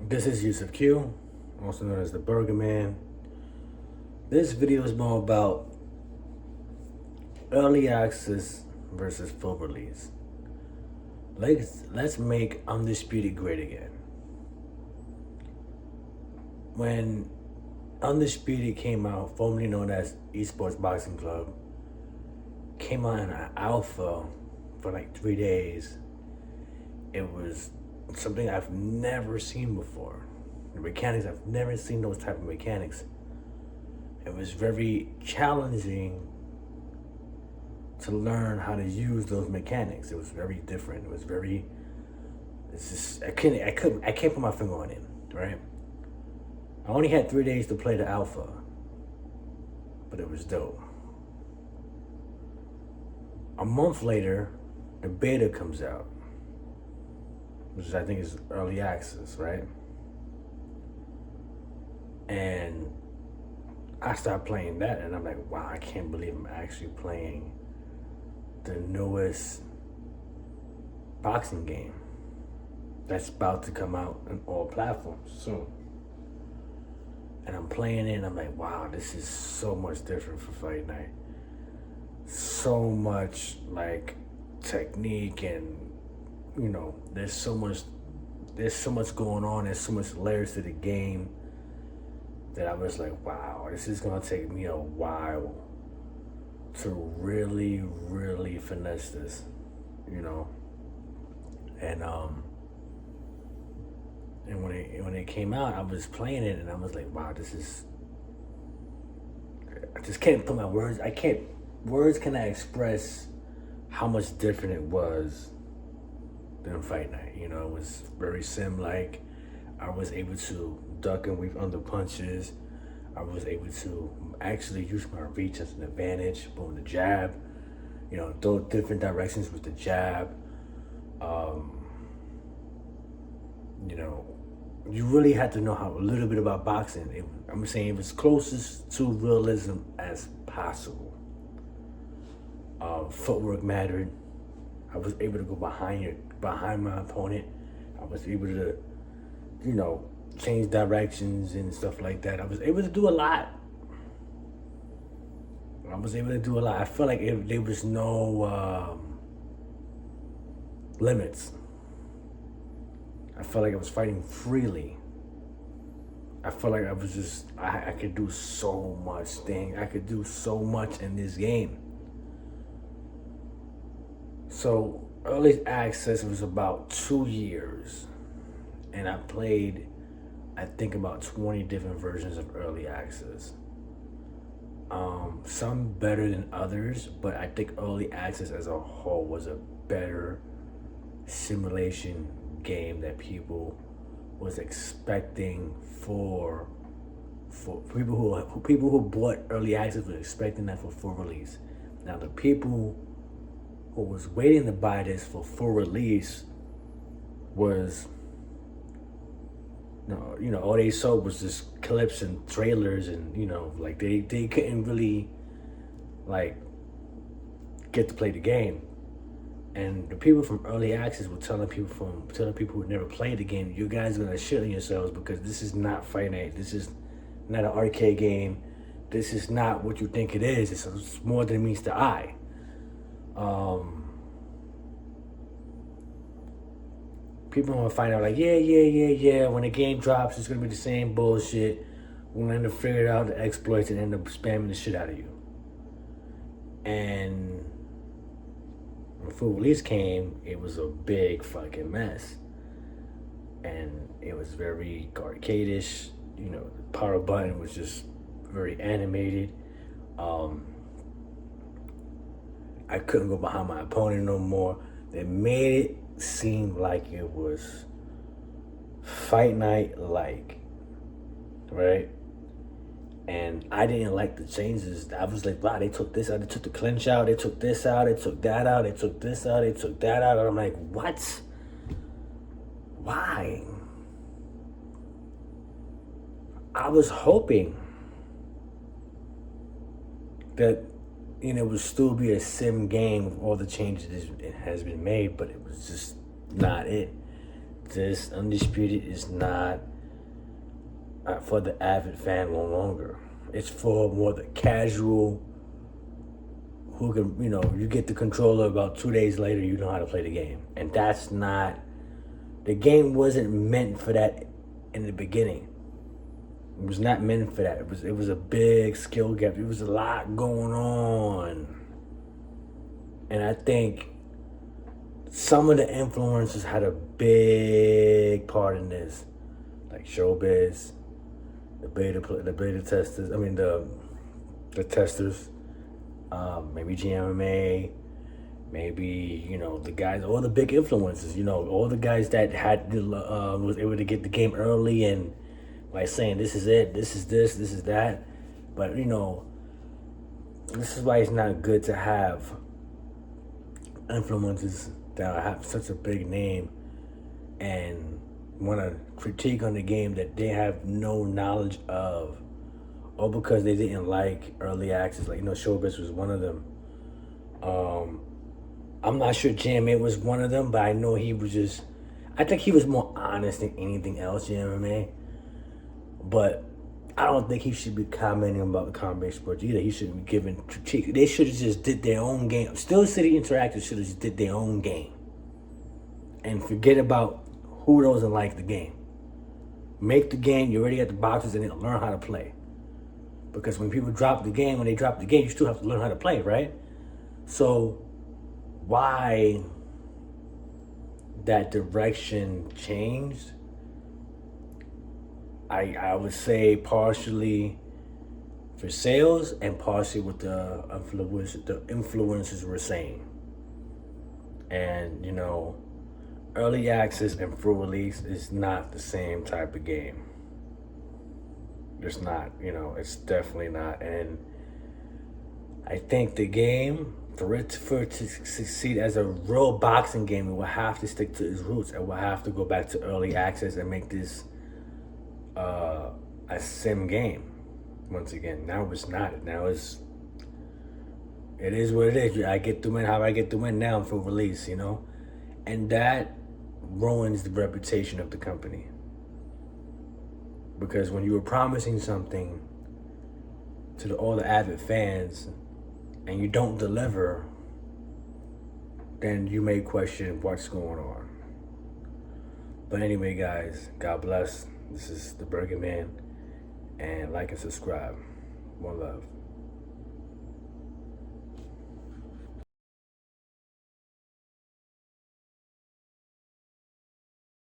This is Yusuf Q, also known as the Burger Man. This video is more about early access versus full release. Let's make Undisputed great again. When Undisputed came out, formerly known as Esports Boxing Club, came out in an alpha for like 3 days. It was something I've never seen before. The mechanics, I've never seen those type of mechanics. It was very challenging to learn how to use those mechanics. It was very different. It was very, it's just, I can't put my finger on it, right? I only had 3 days to play the alpha, but it was dope. A month later, the beta comes out, which I think is early access, right? And I started playing that, and I'm like, wow, I can't believe I'm actually playing the newest boxing game that's about to come out on all platforms soon. And I'm playing it, and I'm like, wow, this is so much different for Fight Night. So much like technique, and there's so much going on. There's so much layers to the game that I was like, wow, this is gonna take me a while to really, really finesse this, And when it came out, I was playing it, and I was like, wow, this is. I just can't put my words. Words cannot express how much different it was than Fight Night. It was very sim-like. I was able to duck and weave under punches. I was able to actually use my reach as an advantage. Boom, the jab. Throw different directions with the jab. You really had to know a little bit about boxing. I'm saying it was closest to realism as possible. Footwork mattered. I was able to go behind my opponent. I was able to, change directions and stuff like that. I was able to do a lot. I feel like there was no limits. I felt like I was fighting freely. I felt like I was just, I could do so much thing. I could do so much in this game. So early access was about 2 years. And I played, I think, about 20 different versions of early access. Some better than others, but I think early access as a whole was a better simulation game that people was expecting for people who bought early access were expecting that for full release. Now the people who was waiting to buy this for full release was all they saw was just clips and trailers, and they couldn't really get to play the game. And the people from early access were telling people who never played the game, you guys are gonna shit on yourselves because this is not Fight Night. This is not an arcade game. This is not what you think it is. It's more than it meets the eye. People are gonna find out like, yeah. When the game drops, it's gonna be the same bullshit. We're gonna end up figuring out the exploits and end up spamming the shit out of you. And when full release came, it was a big fucking mess. And it was very arcade-ish. The power button was just very animated. I couldn't go behind my opponent no more. They made it seem like it was Fight Night like, right? And I didn't like the changes. I was like, wow, they took this out, they took the clinch out, they took this out, they took that out, they took this out, they took that out. And I'm like, what? Why? I was hoping that it would still be a sim game with all the changes that has been made, but it was just not it. this Undisputed is not for the avid fan no longer. It's for more the casual who can, you get the controller about 2 days later, you know how to play the game. And that's not, the game wasn't meant for that in the beginning. It was not meant for that. It was a big skill gap. It was a lot going on. And I think some of the influencers had a big part in this. Like Showbiz, the beta testers, the testers, maybe GMMA, maybe, the guys, all the big influencers, all the guys that had was able to get the game early and by saying this is it, this is this is that. But this is why it's not good to have influencers that have such a big name and want to critique on the game that they have no knowledge of, or because they didn't like early access. Like, Showbiz was one of them. I'm not sure GMA was one of them, but I know I think he was more honest than anything else, GMA. But I don't think he should be commenting about combat sports either. He shouldn't be giving critique. They should have just did their own game. Still City Interactive should have just did their own game. And forget about who doesn't like the game. Make the game, you already got the boxes, and then learn how to play. Because when people drop the game, you still have to learn how to play, right? So why that direction changed, I would say partially for sales and partially what the influencers were saying. And, early access and full release is not the same type of game. It's not, it's definitely not. And I think the game, for it to succeed as a real boxing game, it will have to stick to its roots. It will have to go back to early access and make this a sim game. Once again, now it's not. Now it is what it is. I get to win how I get to win now for release, and that ruins the reputation of the company. Because when you were promising something to all the avid fans and you don't deliver, then you may question what's going on. But anyway, guys, God bless. This is the Burger Man, and like and subscribe. One love.